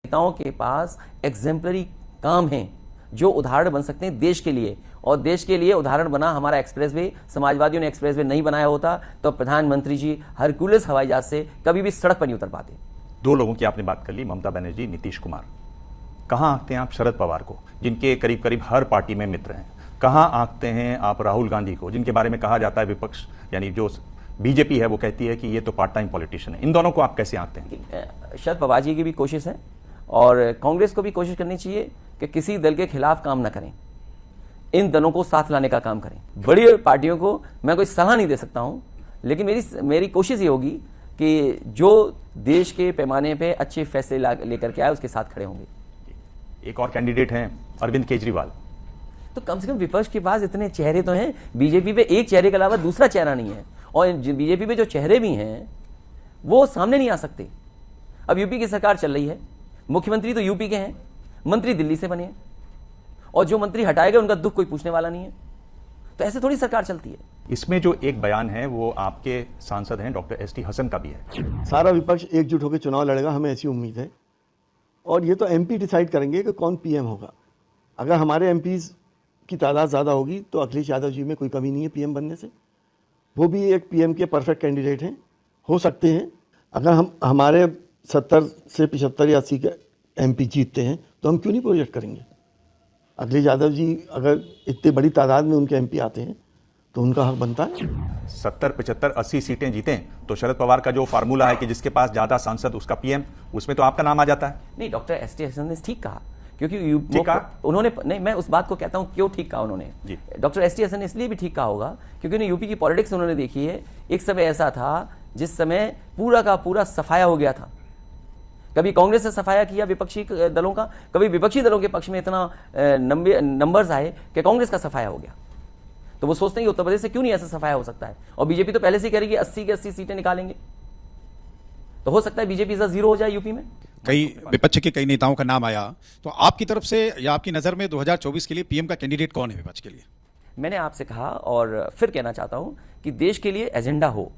नेताओं के पास एग्जेम्पलरी काम हैं जो उदाहरण बन सकते हैं देश के लिए, और देश के लिए उदाहरण बना हमारा एक्सप्रेसवे। समाजवादियों ने एक्सप्रेसवे नहीं बनाया होता तो प्रधानमंत्री जी हरकुलस हवाई जहाज से कभी भी सड़क पर नहीं उतर पाते। दो लोगों की आपने बात कर ली, ममता बनर्जी, नीतीश कुमार। कहां आंकते हैं आप शरद पवार को, जिनके करीब करीब हर पार्टी में मित्र हैं? कहां आंकते हैं आप राहुल गांधी को, जिनके बारे में कहा जाता है विपक्ष यानी जो बीजेपी है वो कहती है कि ये तो पार्ट टाइम पॉलिटिशियन है? इन दोनों को आप कैसे आंकते हैं? शरद पवार जी की भी कोशिश है और कांग्रेस को भी कोशिश करनी चाहिए कि किसी दल के खिलाफ काम ना करें, इन दलों को साथ लाने का काम करें। बड़ी पार्टियों को मैं कोई सलाह नहीं दे सकता हूं, लेकिन मेरी कोशिश ये होगी कि जो देश के पैमाने पे अच्छे फैसले लेकर के आए उसके साथ खड़े होंगे। एक और कैंडिडेट हैं अरविंद केजरीवाल। तो कम से कम विपक्ष के पास इतने चेहरे तो हैं, बीजेपी पे एक चेहरे के अलावा दूसरा चेहरा नहीं है, और बीजेपी पे जो चेहरे भी हैं वो सामने नहीं आ सकते। अब यूपी की सरकार चल रही है, मुख्यमंत्री तो यूपी के हैं, मंत्री दिल्ली से बने हैं, और जो मंत्री हटाए गए उनका दुख कोई पूछने वाला नहीं है। तो ऐसे थोड़ी सरकार चलती है। इसमें जो एक बयान है वो आपके सांसद हैं डॉक्टर एसटी हसन का भी है। सारा विपक्ष एकजुट होकर चुनाव लड़ेगा, हमें ऐसी उम्मीद है। और ये तो एमपी डिसाइड करेंगे कि कौन पीएम होगा। अगर हमारे एमपीज की तादाद ज़्यादा होगी तो अखिलेश यादव जी में कोई कमी नहीं है पीएम बनने से। वो भी एक पीएम के परफेक्ट कैंडिडेट हैं, हो सकते हैं। अगर हम हमारे 70 से 75 या 80 के एमपी जीतते हैं तो हम क्यों नहीं प्रोजेक्ट करेंगे? अखिलेश यादव जी अगर इतनी बड़ी तादाद में उनके एमपी आते हैं तो उनका हक बनता है। 70, 75, 80 सीटें जीतें तो शरद पवार का जो फार्मूला है कि जिसके पास ज्यादा सांसद उसका पीएम, उसमें तो आपका नाम आ जाता है। नहीं, डॉक्टर एसटी हसन ने ठीक कहा, क्योंकि उन्होंने नहीं, मैं उस बात को कहता हूं क्यों ठीक कहा उन्होंने। डॉक्टर एसटी हसन ने इसलिए भी ठीक कहा होगा क्योंकि उन्हें यूपी की पॉलिटिक्स उन्होंने देखी है। एक समय ऐसा था जिस समय पूरा का पूरा सफाया हो गया था। कभी कांग्रेस ने सफाया किया विपक्षी दलों का, कभी विपक्षी दलों के पक्ष में इतना नंबर्स आए कि कांग्रेस का सफाया हो गया। तो वो सोचते हैं कि उत्तर प्रदेश से क्यों नहीं ऐसा सफाया हो सकता है, और बीजेपी तो पहले से ही कह रही है 80 की 80 सीटें निकालेंगे। तो हो सकता है बीजेपी जीरो हो जाए यूपी में। कई विपक्ष के कई नेताओं का नाम आया, तो आपकी तरफ से या आपकी नजर में 2024 के लिए पीएम का कैंडिडेट कौन है विपक्ष के लिए? मैंने आपसे कहा और फिर कहना चाहता हूं कि देश के लिए एजेंडा हो,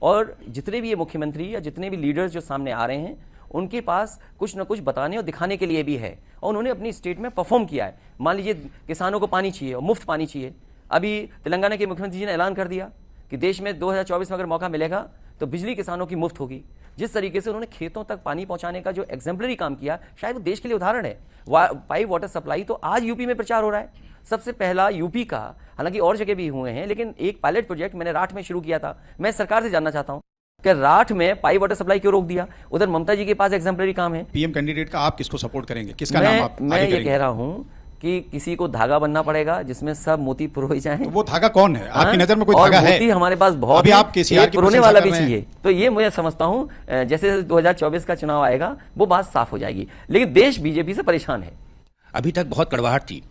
और जितने भी ये मुख्यमंत्री या जितने भी लीडर्स जो सामने आ रहे हैं उनके पास कुछ न कुछ बताने और दिखाने के लिए भी है, और उन्होंने अपनी स्टेट में परफॉर्म किया है। मान लीजिए किसानों को पानी चाहिए और मुफ्त पानी चाहिए। अभी तेलंगाना के मुख्यमंत्री जी ने ऐलान कर दिया कि देश में 2024 में अगर मौका मिलेगा तो बिजली किसानों की मुफ्त होगी। जिस तरीके से उन्होंने खेतों तक पानी पहुंचाने का जो एग्जेम्पलरी काम किया, शायद वो देश के लिए उदाहरण है। पाइप वाटर सप्लाई तो आज यूपी में प्रचार हो रहा है, सबसे पहला यूपी का, हालांकि और जगह भी हुए हैं, लेकिन एक पायलट प्रोजेक्ट मैंने राठ में शुरू किया था। मैं सरकार से जानना चाहता हूं कि राठ में पाइप वाटर सप्लाई क्यों रोक दिया? उधर ममता जी के पास एग्जेम्पलरी काम है। पीएम कैंडिडेट का आप किसको सपोर्ट करेंगे, किसका नाम आप? मैं ये कह रहा हूं कि किसी को धागा बनना पड़ेगा जिसमें सब मोती पुरोए जाएं। तो वो धागा कौन है आपकी नजर में? कोई धागा है? मोती हमारे पास बहुत अभी आप केसीआर की पुरोने वाला भी चाहिए। तो ये मुझे समझता हूं जैसे 2024 का चुनाव आएगा वो बात साफ हो जाएगी, लेकिन देश बीजेपी से परेशान है। अभी तक बहुत कड़वाहट थी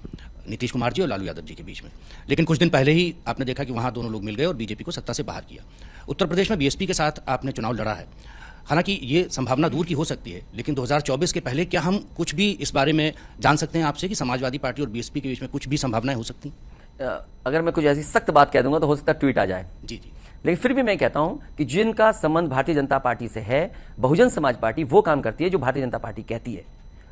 नीतीश कुमार जी और लालू यादव जी के बीच में, लेकिन कुछ दिन पहले ही आपने देखा कि वहां दोनों लोग मिल गए और बीजेपी को सत्ता से बाहर किया। उत्तर प्रदेश में बीएसपी के साथ आपने चुनाव लड़ा है, हालांकि ये संभावना दूर की हो सकती है, लेकिन 2024 के पहले क्या हम कुछ भी इस बारे में जान सकते हैं आपसे कि समाजवादी पार्टी और बीएसपी के बीच में कुछ भी संभावनाएं हो सकती? अगर मैं कुछ ऐसी सख्त बात कह दूंगा तो हो सकता है ट्वीट आ जाए। जी जी, लेकिन फिर भी मैं कहता हूं कि जिनका संबंध भारतीय जनता पार्टी से है, बहुजन समाज पार्टी वो काम करती है जो भारतीय जनता पार्टी कहती है।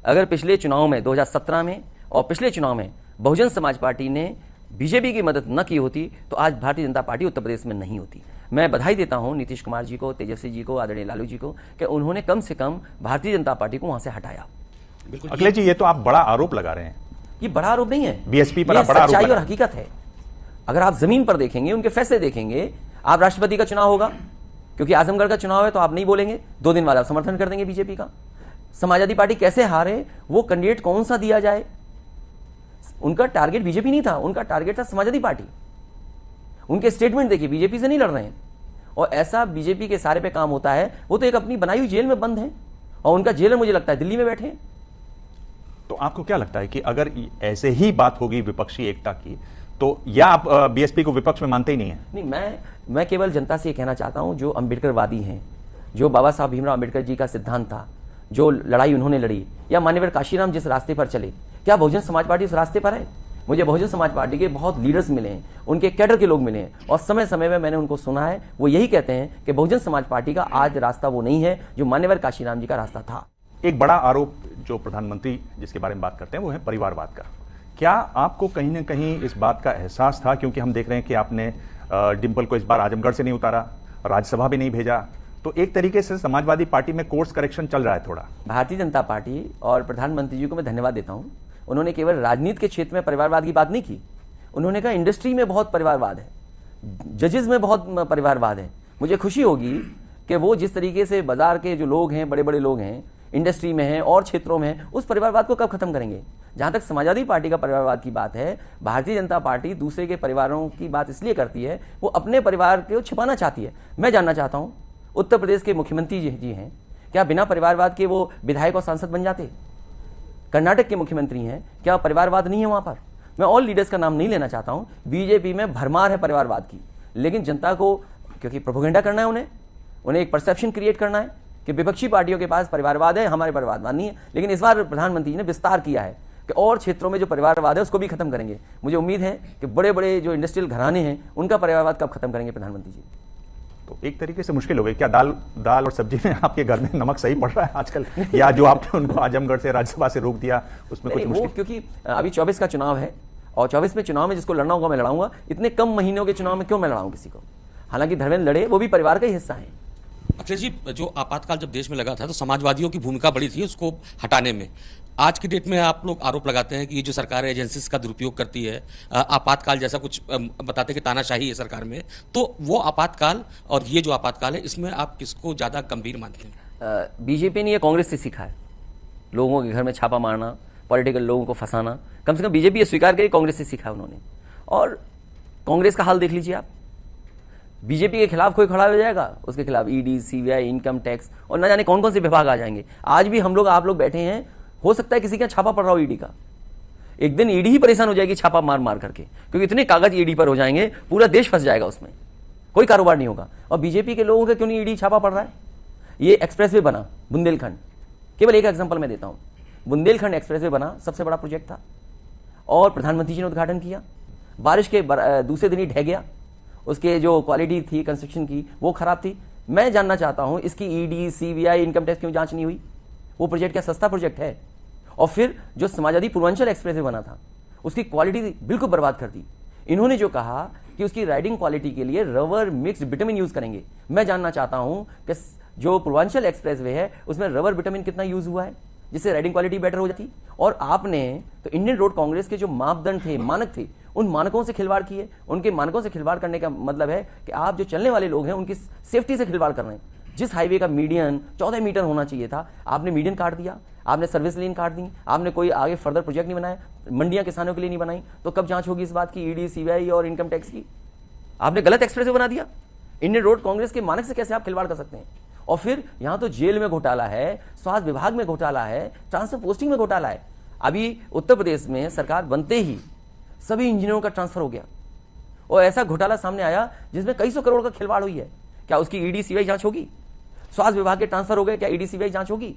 अगर पिछले चुनाव में 2017 में और पिछले चुनाव में बहुजन समाज पार्टी ने बीजेपी की मदद न की होती तो आज भारतीय जनता पार्टी उत्तर प्रदेश में नहीं होती। मैं बधाई देता हूं नीतीश कुमार जी को, तेजस्वी जी को, आदरणीय लालू जी को कि उन्होंने कम से कम भारतीय जनता पार्टी को वहां से हटाया। बिल्कुल। अखिलेश जी, ये तो आप बड़ा आरोप लगा रहे हैं। ये बड़ा आरोप नहीं है, बीएसपी पर ये बड़ा आरोप सच्चाई और हकीकत है। अगर आप जमीन पर देखेंगे, उनके फैसले देखेंगे, आप राष्ट्रपति का चुनाव होगा, क्योंकि आजमगढ़ का चुनाव है तो आप नहीं बोलेंगे, 2 दिन बाद आप समर्थन कर देंगे बीजेपी का। समाजवादी पार्टी कैसे हारे, वो कैंडिडेट कौन सा दिया जाए, उनका टारगेट बीजेपी नहीं था, उनका टारगेट था समाजवादी पार्टी। उनके स्टेटमेंट देखिए, बीजेपी से नहीं लड़ रहे हैं। और ऐसा बीजेपी के सारे पे काम होता है, वो तो एक अपनी बनाई हुई जेल में बंद है, और उनका जेलर मुझे लगता है दिल्ली में बैठे हैं। तो आपको क्या लगता है कि अगर ऐसे ही बात होगी विपक्षी एकता की, तो या आप बीएसपी को विपक्ष में मानते ही नहीं है? नहीं, मैं केवल जनता से ये कहना चाहता हूं, जो अंबेडकरवादी हैं, जो बाबा साहब भीमराव अंबेडकर जी का सिद्धांत था, जो लड़ाई उन्होंने लड़ी, या मान्यवर काशीराम जिस रास्ते पर चले, क्या बहुजन समाज पार्टी उस रास्ते पर है? मुझे बहुजन समाज पार्टी के बहुत लीडर्स मिले हैं, उनके कैडर के लोग मिले हैं, और समय समय में मैंने उनको सुना है, वो यही कहते हैं कि बहुजन समाज पार्टी का आज रास्ता वो नहीं है जो मान्यवर काशीराम जी का रास्ता था। एक बड़ा आरोप जो प्रधानमंत्री जिसके बारे में बात करते हैं वो है परिवारवाद का। क्या आपको कहीं ना कहीं इस बात का एहसास था, क्योंकि हम देख रहे हैं कि आपने डिंपल को इस बार आजमगढ़ से नहीं उतारा, राज्यसभा भी नहीं भेजा, तो एक तरीके से समाजवादी पार्टी में कोर्स करेक्शन चल रहा है थोड़ा। भारतीय जनता पार्टी और प्रधानमंत्री जी को मैं धन्यवाद देता हूं। उन्होंने केवल राजनीति के क्षेत्र में परिवारवाद की बात नहीं की, उन्होंने कहा इंडस्ट्री में बहुत परिवारवाद है, जजेस में बहुत परिवारवाद है। मुझे खुशी होगी कि वो जिस तरीके से बाजार के जो लोग हैं, बड़े बड़े लोग हैं, इंडस्ट्री में हैं और क्षेत्रों में हैं, उस परिवारवाद को कब खत्म करेंगे। जहां तक समाजवादी पार्टी का परिवारवाद की बात है, भारतीय जनता पार्टी दूसरे के परिवारों की बात इसलिए करती है, वो अपने परिवार को छिपाना चाहती है। मैं जानना चाहता हूं, उत्तर प्रदेश के मुख्यमंत्री जी हैं, क्या बिना परिवारवाद के वो विधायक और सांसद बन जाते? कर्नाटक के मुख्यमंत्री हैं, क्या परिवारवाद नहीं है वहां पर? मैं ऑल लीडर्स का नाम नहीं लेना चाहता हूं। बीजेपी में भरमार है परिवारवाद की, लेकिन जनता को क्योंकि प्रोपेगेंडा करना है, उन्हें एक परसेप्शन क्रिएट करना है कि विपक्षी पार्टियों के पास परिवारवाद है, हमारे परिवारवाद नहीं है। लेकिन इस बार प्रधानमंत्री जी ने विस्तार किया है कि और क्षेत्रों में जो परिवारवाद है उसको भी खत्म करेंगे। मुझे उम्मीद है कि बड़े बड़े जो इंडस्ट्रियल घराने हैं उनका परिवारवाद कब खत्म करेंगे प्रधानमंत्री जी। तो एक तरीके से मुश्किल हो गई क्या? दाल और सब्जी में आपके घर में नमक सही पड़ रहा है आजकल, या जो आपने उनको आजमगढ़ से राज्यसभा से रोक दिया उसमें कुछ मुश्किल? क्योंकि अभी 24 का चुनाव है और 24 में चुनाव में जिसको लड़ना होगा मैं लड़ाऊंगा। इतने कम महीनों के चुनाव में क्यों मैं लड़ाऊं किसी को? हालांकि धर्मेंद्र लड़े, वो भी परिवार का ही हिस्सा है। अखिलेश जी, जो आपातकाल जब देश में लगा था तो समाजवादियों की भूमिका बड़ी थी उसको हटाने में। आज की डेट में आप लोग आरोप लगाते हैं कि ये जो सरकार एजेंसीज का दुरुपयोग करती है, आपातकाल जैसा कुछ बताते हैं कि तानाशाही है सरकार में, तो वो आपातकाल और ये जो आपातकाल है इसमें आप किसको ज्यादा गंभीर मानते हैं? बीजेपी ने ये कांग्रेस से सीखा है, लोगों के घर में छापा मारना, पॉलिटिकल लोगों को फंसाना। कम से कम बीजेपी ये स्वीकार करी, कांग्रेस से सीखा उन्होंने। और कांग्रेस का हाल देख लीजिए आप, बीजेपी के खिलाफ कोई खड़ा हो जाएगा, उसके खिलाफ ईडी, सीबीआई, इनकम टैक्स और न जाने कौन कौन से विभाग आ जाएंगे। आज भी हम लोग, आप लोग बैठे हैं, हो सकता है किसी का छापा पड़ रहा हो ईडी का। एक दिन ईडी ही परेशान हो जाएगी छापा मार मार करके, क्योंकि इतने कागज ईडी पर हो जाएंगे, पूरा देश फंस जाएगा उसमें, कोई कारोबार नहीं होगा। और बीजेपी के लोगों का क्यों नहीं ईडी छापा पड़ रहा है? ये एक्सप्रेसवे बना बुंदेलखंड, केवल एक एग्जांपल मैं देता हूं। बुंदेलखंड एक्सप्रेसवे बना, सबसे बड़ा प्रोजेक्ट था और प्रधानमंत्री जी ने उद्घाटन किया। बारिश के दूसरे दिन ही ढह गया, उसके जो क्वालिटी थी कंस्ट्रक्शन की वो खराब थी। मैं जानना चाहता हूं इसकी ईडी, सीबीआई, इनकम टैक्स क्यों जांच नहीं हुई? वो प्रोजेक्ट क्या सस्ता प्रोजेक्ट है? और फिर जो समाजवादी पूर्वांचल एक्सप्रेसवे बना था उसकी क्वालिटी बिल्कुल बर्बाद कर दी। इन्होंने जो कहा कि उसकी राइडिंग क्वालिटी के लिए रबर मिक्स्ड विटामिन यूज करेंगे। मैं जानना चाहता हूं कि जो पूर्वांचल एक्सप्रेसवे है उसमें रबर विटामिन कितना यूज हुआ है जिससे राइडिंग क्वालिटी बेटर हो जाती। और आपने तो इंडियन रोड कांग्रेस के जो मापदंड थे, मानक थे, उन मानकों से खिलवाड़ किए। उनके मानकों से खिलवाड़ करने का मतलब है कि आप जो चलने वाले लोग हैं उनकी सेफ्टी से खिलवाड़ कर रहे हैं। जिस हाईवे का मीडियन 14 मीटर होना चाहिए था, आपने मीडियन काट दिया, आपने सर्विस लेन काट दी, आपने कोई आगे फर्दर प्रोजेक्ट नहीं बनाया, मंडियां किसानों के लिए नहीं बनाई। तो कब जांच होगी इस बात की, ईडी, सीबीआई और इनकम टैक्स की? आपने गलत एक्सप्रेसवे बना दिया। इंडियन रोड कांग्रेस के मानक से कैसे आप खिलवाड़ कर सकते हैं? और फिर यहां तो जेल में घोटाला है, स्वास्थ्य विभाग में घोटाला है, ट्रांसफर पोस्टिंग में घोटाला है। अभी उत्तर प्रदेश में सरकार बनते ही सभी इंजीनियरों का ट्रांसफर हो गया और ऐसा घोटाला सामने आया जिसमें कई सौ करोड़ का खिलवाड़ हुई है। क्या उसकी ईडी, सीबीआई जांच होगी? स्वास्थ्य विभाग के ट्रांसफर हो गए, क्या ईडी, सीबीआई जांच होगी?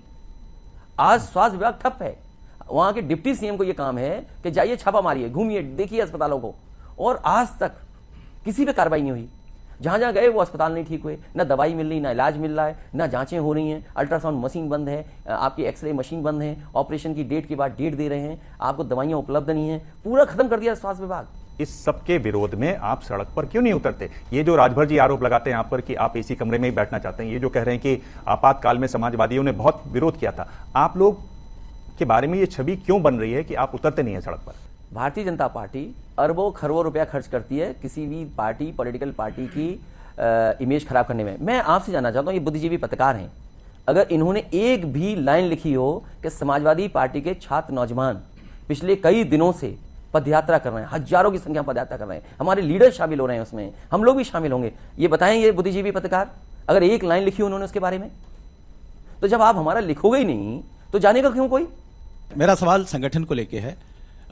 आज स्वास्थ्य विभाग ठप है। वहां के डिप्टी सीएम को यह काम है कि जाइए छापा मारिए, घूमिए, देखिए अस्पतालों को, और आज तक किसी पे कार्रवाई नहीं हुई। जहां जहां गए वो अस्पताल नहीं ठीक हुए, ना दवाई मिल रही, ना इलाज मिल रहा है, ना जांचें हो रही हैं, अल्ट्रासाउंड मशीन बंद है, आपकी एक्सरे मशीन बंद है, ऑपरेशन की डेट के बाद डेट दे रहे हैं, आपको दवाइयां उपलब्ध नहीं है। पूरा खत्म कर दिया स्वास्थ्य विभाग। इस सबके विरोध में आप सड़क पर क्यों नहीं उतरते? ये जो राजभर जी आरोप लगाते हैं आप पर कि आप एसी कमरे में ही बैठना चाहते हैं, ये जो कह रहे हैं कि आपातकाल में समाजवादियों ने बहुत विरोध किया था, आप लोग के बारे में ये छवि क्यों बन रही है कि आप उतरते नहीं है सड़क पर? भारतीय जनता पार्टी अरबों खरबों रुपया खर्च करती है किसी भी पार्टी, पॉलिटिकल पार्टी की इमेज खराब करने में। मैं आपसे जानना चाहता हूं, ये बुद्धिजीवी पत्रकार हैं, अगर इन्होंने एक भी लाइन लिखी हो कि समाजवादी पार्टी के छात्र नौजवान पिछले कई दिनों से पदयात्रा कर रहे हैं, हजारों की संख्या पदयात्रा कर रहे हैं, हमारे लीडर शामिल हो रहे हैं उसमें, हम लोग भी शामिल होंगे, ये बताएं ये बुद्धिजीवी पत्रकार, अगर एक लाइन लिखी उन्होंने उसके बारे में? तो जब आप हमारा लिखोगे ही नहीं तो जानेगा क्यों कोई? मेरा सवाल संगठन को लेके है।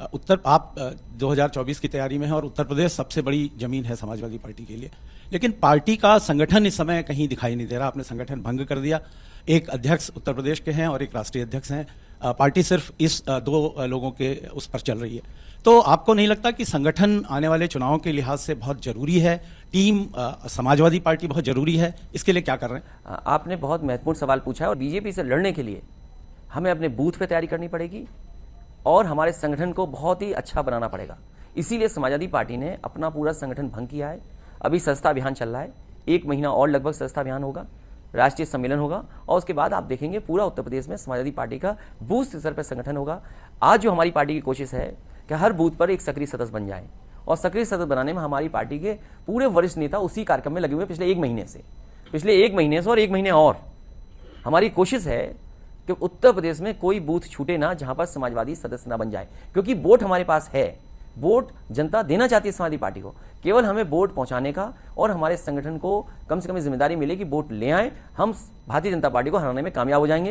आप 2024 की तैयारी में हैं और उत्तर प्रदेश सबसे बड़ी जमीन है समाजवादी पार्टी के लिए, लेकिन पार्टी का संगठन इस समय कहीं दिखाई नहीं दे रहा। आपने संगठन भंग कर दिया। एक अध्यक्ष उत्तर प्रदेश के हैं और एक राष्ट्रीय अध्यक्ष हैं। पार्टी सिर्फ इस दो लोगों के उस पर चल रही है। तो आपको नहीं लगता कि संगठन आने वाले चुनावों के लिहाज से बहुत जरूरी है? टीम समाजवादी पार्टी बहुत जरूरी है, इसके लिए क्या कर रहे हैं? आपने बहुत महत्वपूर्ण सवाल पूछा है और बीजेपी से लड़ने के लिए हमें अपने बूथ पे तैयारी करनी पड़ेगी और हमारे संगठन को बहुत ही अच्छा बनाना पड़ेगा। इसीलिए समाजवादी पार्टी ने अपना पूरा संगठन भंग किया है। अभी सदस्यता अभियान चल रहा है, 1 महीना और लगभग सदस्यता अभियान होगा, राष्ट्रीय सम्मेलन होगा और उसके बाद आप देखेंगे पूरा उत्तर प्रदेश में समाजवादी पार्टी का बूथ स्तर पर संगठन होगा। आज जो हमारी पार्टी की कोशिश है कि हर बूथ पर एक सक्रिय सदस्य बन जाए और सक्रिय सदस्य बनाने में हमारी पार्टी के पूरे वरिष्ठ नेता उसी कार्यक्रम में लगे हुए पिछले 1 महीने से और 1 महीने और हमारी कोशिश है कि उत्तर प्रदेश में कोई बूथ छूटे ना जहां पर समाजवादी सदस्य ना बन जाए, क्योंकि वोट हमारे पास है, वोट जनता देना चाहती है समाजवादी पार्टी को। केवल हमें वोट पहुंचाने का और हमारे संगठन को कम से कम जिम्मेदारी मिले कि वोट ले आए, हम भारतीय जनता पार्टी को हराने में कामयाब हो जाएंगे।